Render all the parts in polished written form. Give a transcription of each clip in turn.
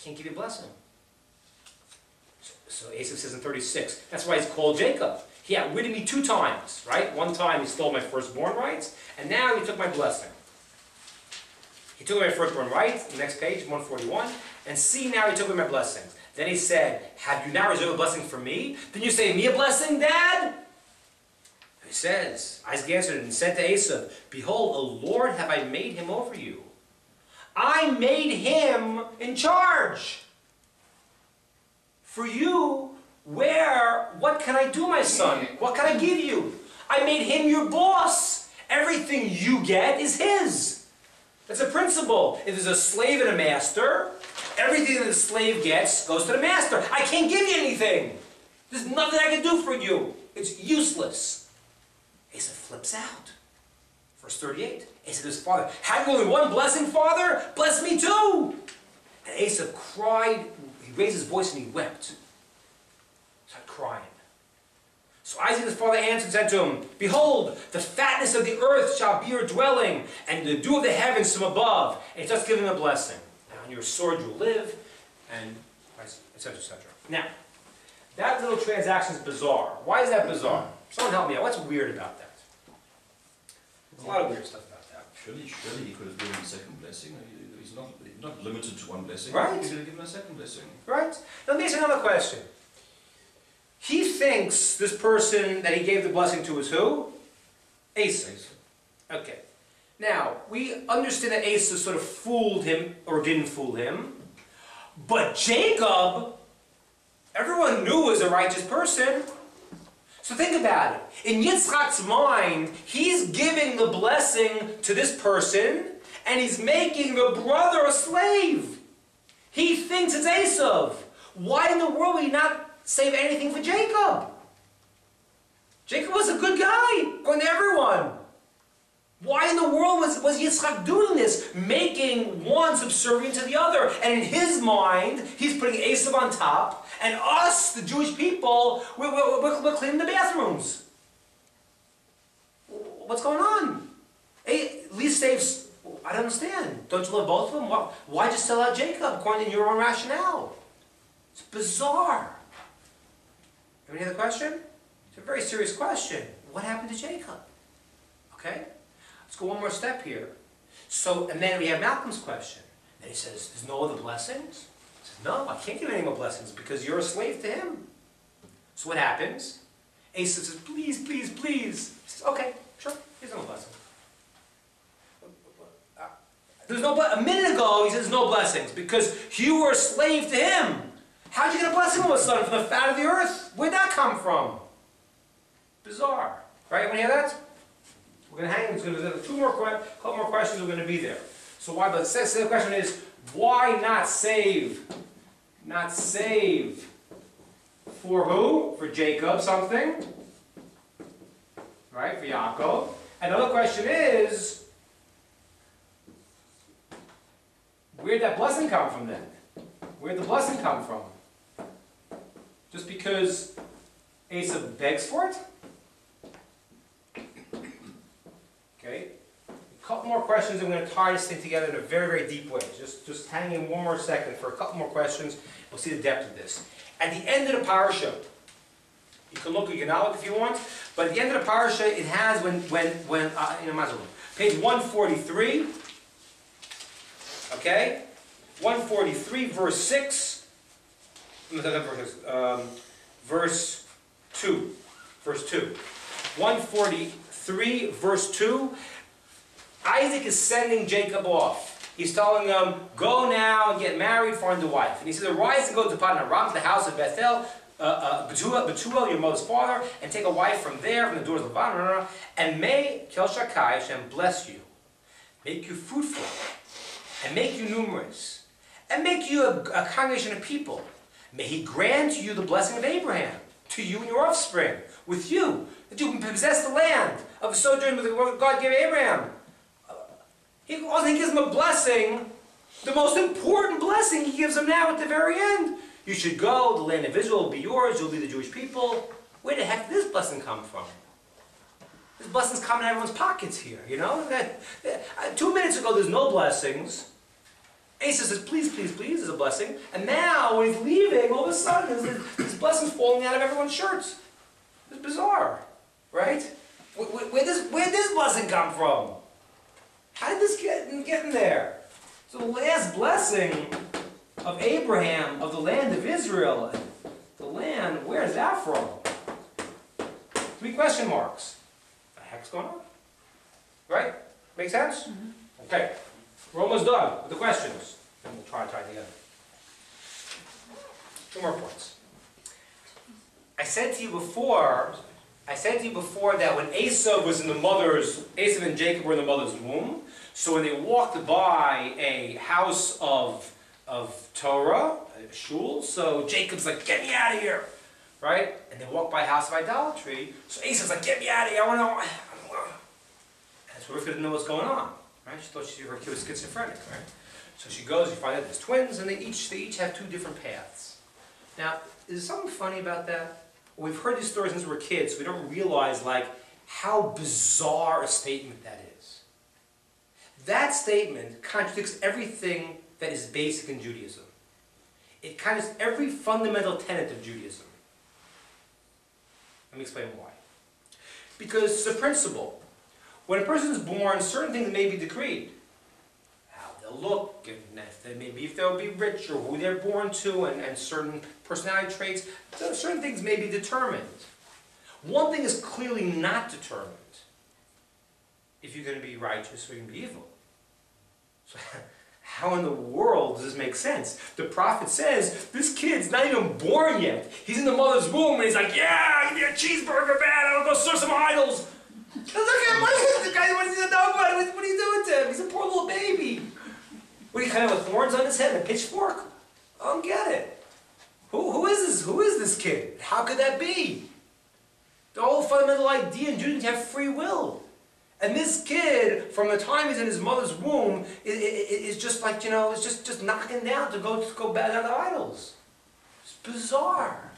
can't give you a blessing. So Esav says in 36, that's why he's called Jacob. He outwitted me 2 times, right? One time he stole my firstborn rights, and now he took my blessing. He took away my firstborn rights, the next page, 141, and see, now he took away my blessings. Then he said, have you now reserved a blessing for me? Then you say, me a blessing, Dad? He says, Isaac answered and said to Esav, behold, a Lord have I made him over you. I made him in charge. For you, what can I do, my son? What can I give you? I made him your boss. Everything you get is his. That's a principle. If there's a slave and a master, everything that the slave gets goes to the master. I can't give you anything. There's nothing I can do for you. It's useless. Esav flips out. Verse 38. Esav to his father, have you only one blessing, father? Bless me too. And Esav cried. He raised his voice and he wept. Started crying. So Isaac his father answered and said to him, behold, the fatness of the earth shall be your dwelling, and the dew of the heavens from above. And he starts giving him a blessing. Now on your sword you'll live, and etc., etc. Now, that little transaction is bizarre. Why is that bizarre? Someone help me out. What's weird about that? There's a lot of weird stuff about that. Surely he could have given a second blessing. He's not limited to one blessing. Right. He could have given a second blessing. Right. Now let me ask you another question. He thinks this person that he gave the blessing to is who? Esav. Okay. Now, we understand that Esav sort of fooled him, or didn't fool him. But Jacob, everyone knew was a righteous person. So think about it. In Yitzchak's mind, he's giving the blessing to this person, and he's making the brother a slave. He thinks it's Esav. Why in the world would he not save anything for Jacob? Jacob was a good guy, according to everyone. Why in the world was Yitzchak doing this? Making one subservient to the other. And in his mind, he's putting Esav on top, and us, the Jewish people, we're cleaning the bathrooms. What's going on? At least saves, I don't understand. Don't you love both of them? Why just sell out Jacob, according to your own rationale? It's bizarre. Any other question? It's a very serious question. What happened to Jacob? Okay? Let's go one more step here. So, and then we have Malcolm's question. And he says, there's no other blessings? He says, no, I can't give any more blessings because you're a slave to him. So what happens? Esav says, please, please, please. He says, okay, sure, here's no blessing. There's no a minute ago he says there's no blessings because you were a slave to him. How'd you get a blessing all of a sudden from the fat of the earth? Where'd that come from? Bizarre. Right? You want to hear that? We're going to hang. There's going to be couple more questions. We're going to be there. So why? But the question is, why not save? Not save for who? For Jacob something, right? For Yaakov. Another question is, where'd that blessing come from then? Where'd the blessing come from? Just because Esav begs for it? Okay. A couple more questions, and we're going to tie this thing together in a very, very deep way. Just hang in one more second for a couple more questions. We'll see the depth of this. At the end of the parasha, you can look, you can not look if you want, but at the end of the parasha, it has page 143, okay? 143, verse 6, verse 2, verse 2. 143, verse 2, Isaac is sending Jacob off. He's telling him, go now and get married, find a wife. And he says, arise and go to Padan Aram, the house of Bethel, Betuel, your mother's father, and take a wife from there, from the doors of Laban, and may Kel Shakai Hashem bless you, make you fruitful, and make you numerous, and make you a congregation of people. May he grant you the blessing of Abraham, to you and your offspring, with you, that you can possess the land of sojourn with what God gave Abraham. He also gives him a blessing, the most important blessing he gives him now at the very end. You should go, the land of Israel will be yours, you'll be the Jewish people. Where the heck did this blessing come from? This blessing's coming out of everyone's pockets here, you know? 2 minutes ago there's no blessings. Esau says, please, please, please, is a blessing. And now, when he's leaving, all of a sudden, this blessing's falling out of everyone's shirts. It's bizarre, right? Where did this blessing come from? How did this get in there? So the last blessing of Abraham, of the land of Israel, the land, where's that from? 3 question marks. What the heck's going on? Right? Make sense? Mm-hmm. Okay. We're almost done with the questions. And we'll try to tie together. 2 more points. I said to you before that when Esau and Jacob were in the mother's womb, so when they walked by a house of Torah, a shul, so Jacob's like, get me out of here, right? And they walk by a house of idolatry, so Esau's like, get me out of here, I want to know. And so Rivka didn't know what's going on, right? She thought her kid was schizophrenic, right? So she goes, you find out there's twins, and they each have 2 different paths. Now, is there something funny about that? Well, we've heard these stories since we were kids, so we don't realize how bizarre a statement that is. That statement contradicts everything that is basic in Judaism. It contradicts every fundamental tenet of Judaism. Let me explain why. Because it's a principle. When a person is born, certain things may be decreed. How they'll look, and maybe if they'll be rich, or who they're born to, and certain personality traits, certain things may be determined. One thing is clearly not determined. If you're going to be righteous or you're going to be evil. So how in the world does this make sense? The prophet says, this kid's not even born yet. He's in the mother's womb, and he's like, yeah, give me a cheeseburger, man, I'll go serve some idols. Look at him, the guy wants to know about it. What are you doing to him? He's a poor little baby. What, he kind of with thorns on his head and a pitchfork? I don't get it. Who is this? Who is this kid? How could that be? The whole fundamental idea in Judaism is to have free will. And this kid, from the time he's in his mother's womb, is just like, it's just knocking down to go bow down to idols. It's bizarre.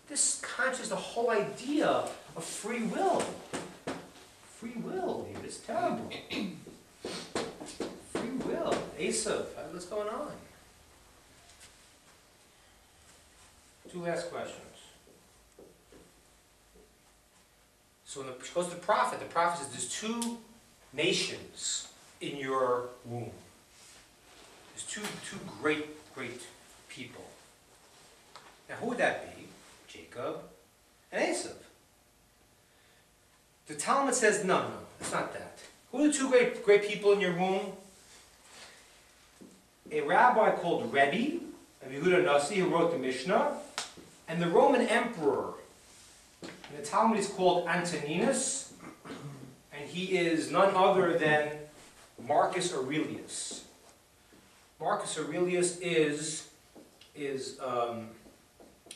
This contradicts the whole idea of free will. Free will here is terrible. Free will. Esau, what's going on? 2 last questions. So when it goes to the prophet says there's 2 nations in your womb. There's two great people. Now who would that be? Jacob and Esau. The Talmud says no, it's not that. Who are the 2 great people in your womb? A rabbi called Rebbe, of Yehuda Nasi, who wrote the Mishnah, and the Roman emperor. In the Talmud is called Antoninus, and he is none other than Marcus Aurelius. Marcus Aurelius is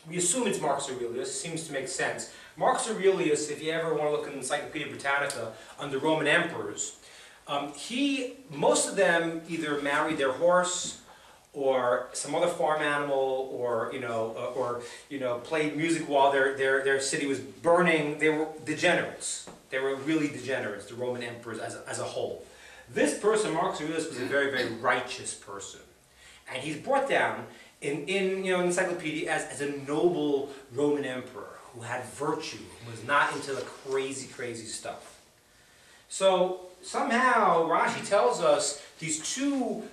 we assume it's Marcus Aurelius, seems to make sense. Marcus Aurelius, if you ever want to look in the Encyclopedia Britannica under Roman emperors, most of them either married their horse or some other farm animal, or played music while their city was burning. They were degenerates. They were really degenerates, the Roman emperors as a whole. This person, Marcus Aurelius, was a very, very righteous person. And he's brought down in encyclopedia as a noble Roman emperor who had virtue, who was not into the crazy stuff. So somehow Rashi tells us these two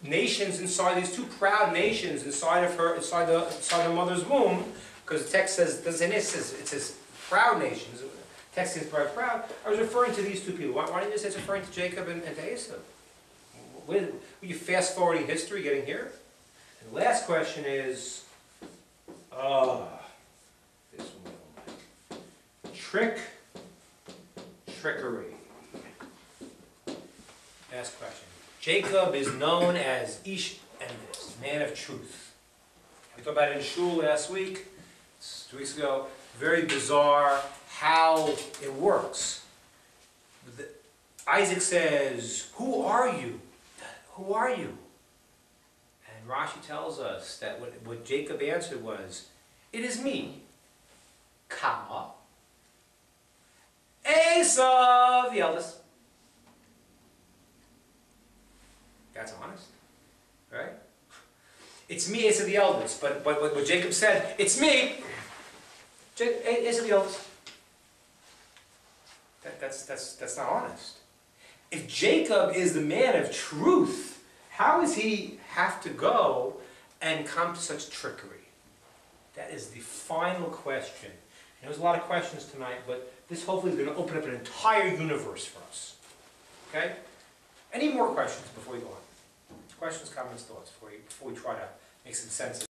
nations inside, these 2 proud nations inside her mother's womb, because the text says, doesn't say this, it says proud nations. The text says proud. I was referring to these 2 people. Why didn't you say it's referring to Jacob and to Esau? Were you fast forwarding history getting here? And the last question is, this one, trickery. Last question. Jacob is known as Ish Emes, man of truth. We talked about it in Shul last week, 2 weeks ago. Very bizarre how it works. Isaac says, "Who are you? Who are you?" And Rashi tells us that what Jacob answered was, "It is me, comma, Esau, the eldest." That's honest. It's me, Esau the eldest. But what Jacob said, it's me, Esau the eldest. That's not honest. If Jacob is the man of truth, how does he have to go and come to such trickery? That is the final question. And there's a lot of questions tonight, but this hopefully is going to open up an entire universe for us. Okay? Any more questions before we go on? Questions, comments, thoughts before we try to make some sense of